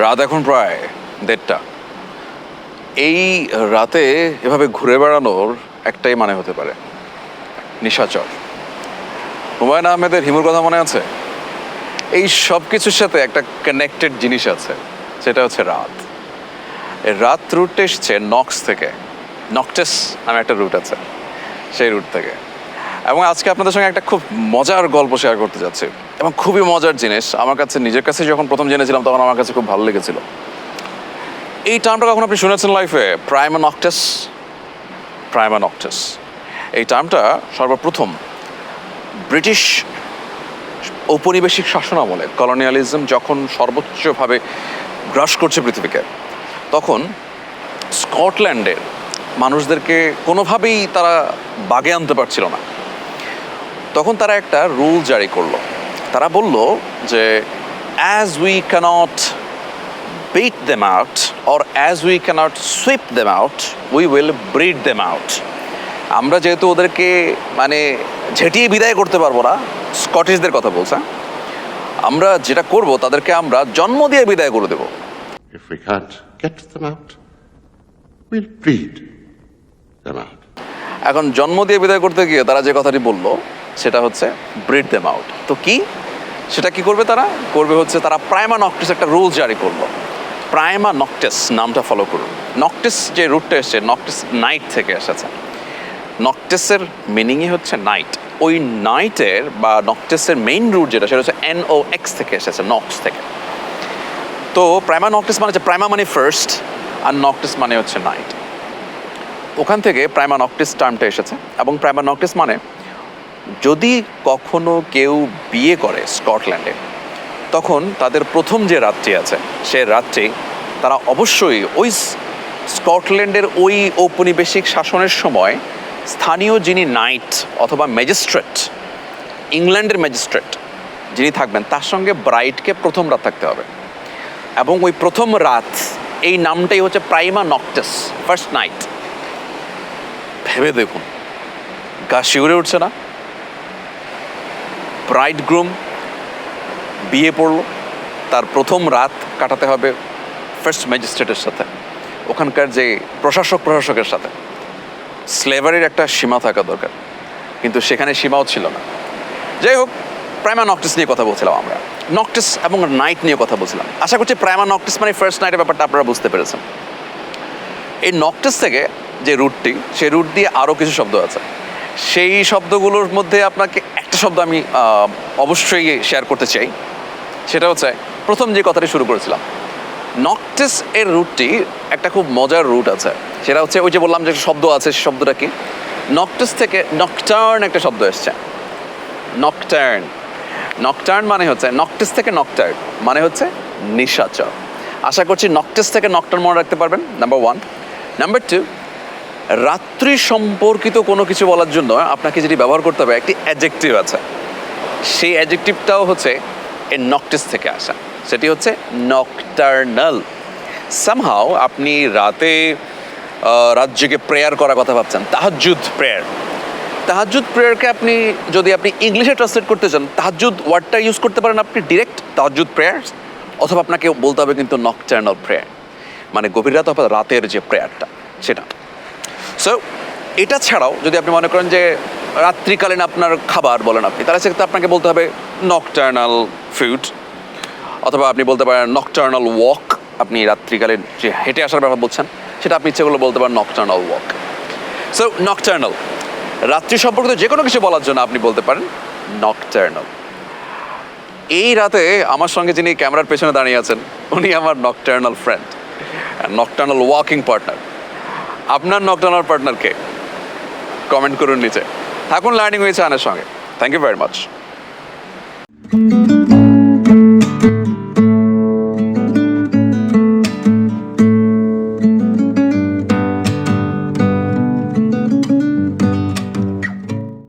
রাত এখন প্রায় 1:30। এই রাতে এভাবে ঘুরে বেড়ানোর একটাই মানে হতে পারে, নিশাচর। হুমায়ুন আহমেদের হিমুর কথা মনে আছে? এই সব কিছুর সাথে একটা কানেক্টেড জিনিস আছে, সেটা হচ্ছে রাত। এই রাত রুটটা এসছে নক্স থেকে, নকটাস নামে একটা রুট আছে, সেই রুট থেকে। এবং আজকে আপনাদের সঙ্গে একটা খুব মজার গল্প শেয়ার করতে যাচ্ছি, এবং খুবই মজার জিনিস। আমার কাছে নিজের কাছে যখন প্রথম জেনেছিলাম তখন আমার কাছে খুব ভালো লেগেছিল। এই টার্মটা কখন আপনি শুনেছেন লাইফে? প্রাইমা নক্টাস। প্রাইমা নক্টাস এই টার্মটা সর্বপ্রথম ব্রিটিশ ঔপনিবেশিক শাসনামলে, কলোনিয়ালিজম যখন সর্বোচ্চভাবে গ্রাস করছে পৃথিবীকে, তখন স্কটল্যান্ডের মানুষদেরকে কোনোভাবেই তারা বাগে আনতে পারছিল না। তখন তারা একটা রুল জারি করলো। তারা বলল যে as we cannot beat them out or as we cannot sweep them out, we will breed them out. আমরা যেহেতু ওদেরকে মানে ঝেঁটিয়ে বিদায় করতে পারবো না, স্কটিশদের কথা বলছে, আমরা যেটা করব তাদেরকে আমরা জন্ম দিয়ে বিদায় করে দেব। If we can't get them out, we'll breed them out. এখন জন্ম দিয়ে বিদায় করতে গিয়ে তারা যে কথাটি বললো সেটা হচ্ছে ব্রিড দেম আউট। তো কি সেটা কি করবে? তারা করবে হচ্ছে তারা প্রাইমা নক্টিস একটা রুল জারি করলো। প্রাইমা নক্টিস নামটা ফলো করুন। নক্টিস যে রুটটা এসছে, নক্টিস নাইট থেকে এসেছে। নক্টিসের মিনিংই হচ্ছে নাইট। ওই নাইটের বা নক্টিসের মেইন রুট যেটা, সেটা হচ্ছে NOX থেকে এসেছে, নক্স থেকে। তো প্রাইমা নক্টিস মানে হচ্ছে, প্রাইমা মানে ফার্স্ট আর নক্টিস মানে হচ্ছে নাইট। ওখান থেকে প্রাইমা নক্টিস টার্মটা এসেছে। এবং প্রাইমা নক্টিস মানে যদি কখনো কেউ বিয়ে করে স্কটল্যান্ডে, তখন তাদের প্রথম যে রাত্রি আছে সে রাত্রি তারা অবশ্যই ওই স্কটল্যান্ডের ওই ঔপনিবেশিক শাসনের সময় স্থানীয় যিনি নাইট অথবা ম্যাজিস্ট্রেট, ইংল্যান্ডের ম্যাজিস্ট্রেট যিনি থাকবেন, তার সঙ্গে ব্রাইডকে প্রথম রাত থাকতে হবে। এবং ওই প্রথম রাত এই নামটাই হচ্ছে প্রাইমা নক্টাস, ফার্স্ট নাইট। ভেবে দেখুন, গা শিউরে উঠছে না? ব্রাইড গ্রুম বিয়ে পড়লো, তার প্রথম রাত কাটাতে হবে ফার্স্ট ম্যাজিস্ট্রেটের সাথে, ওখানকার যে প্রশাসকের সাথে। স্লেভারির একটা সীমা থাকা দরকার, কিন্তু সেখানে সীমাও ছিল না। যাই হোক, প্রাইমা নক্টিস নিয়ে কথা বলছিলাম আমরা, নক্টিস এবং নাইট নিয়ে কথা বলছিলাম। আশা করছি প্রাইমা নক্টিস মানে ফার্স্ট নাইটের ব্যাপারটা আপনারা বুঝতে পেরেছেন। এই নক্টিস থেকে যে রুটটি, সেই রুট দিয়ে আরও কিছু শব্দ আছে। সেই শব্দগুলোর মধ্যে আপনাকে একটা শব্দ আমি অবশ্যই শেয়ার করতে চাই, সেটা হচ্ছে প্রথম যে কথাটি শুরু করেছিলাম। নক্টিস এর রুটটি একটা খুব মজার রুট আছে, সেটা হচ্ছে ওই যে বললাম যে শব্দ আছে, সে শব্দটা কি? নক্টিস থেকে নকটার্ন একটা শব্দ এসছে, নকটার্ন। নকটার্ন মানে হচ্ছে, নক্টিস থেকে নকটার্ন মানে হচ্ছে নিশাচর। আশা করছি নক্টিস থেকে নকটার্ন মনে রাখতে পারবেন, নাম্বার 1। নাম্বার 2, রাত্রি সম্পর্কিত কোনো কিছু বলার জন্য আপনাকে যেটি ব্যবহার করতে হবে, একটি অ্যাডজেক্টিভ আছে। সেই অ্যাডজেক্টিভটাও হচ্ছে এই নক্টিস থেকে আসা, সেটি হচ্ছে নকটার্নাল। সামহাও আপনি রাতে রাত জেগে প্রেয়ার করার কথা ভাবছেন, তাহাজ্জুদ প্রেয়ার। তাহাজ্জুদ প্রেয়ারকে আপনি যদি ইংলিশে ট্রান্সলেট করতে চান, তাহাজ্জুদ ওয়ার্ডটা ইউজ করতে পারেন আপনি ডিরেক্ট, তাহাজ্জুদ প্রেয়ার। অথবা আপনাকে বলতে হবে কিন্তু নকটার্নাল প্রেয়ার, মানে গভীর রাত অথবা রাতের যে প্রেয়ারটা সেটা। সো এটা ছাড়াও যদি আপনি মনে করেন যে রাত্রিকালীন আপনার খাবার বলেন আপনি, তাহলে সেক্ষেত্রে আপনাকে বলতে হবে নকটার্নাল ফুড, অথবা আপনি বলতে পারেন নকটার্নাল ওয়াক। আপনি রাত্রিকালীন যে হেঁটে আসার ব্যাপার বলছেন, সেটা আপনি ইচ্ছে করলে বলতে পারেন নকটার্নাল ওয়াক। সো নকটার্নাল, রাত্রি সম্পর্কিত যে কোনো কিছু বলার জন্য আপনি বলতে পারেন নকটার্নাল। এই রাতে আমার সঙ্গে যিনি ক্যামেরার পেছনে দাঁড়িয়ে আছেন, উনি আমার nocturnal friend, nocturnal walking partner. আপনার নকটার্নাল পার্টনারকে কমেন্ট করুন নিচে। থাকুন লার্নিং উইথ শাহানের সঙ্গে। Thank you very much.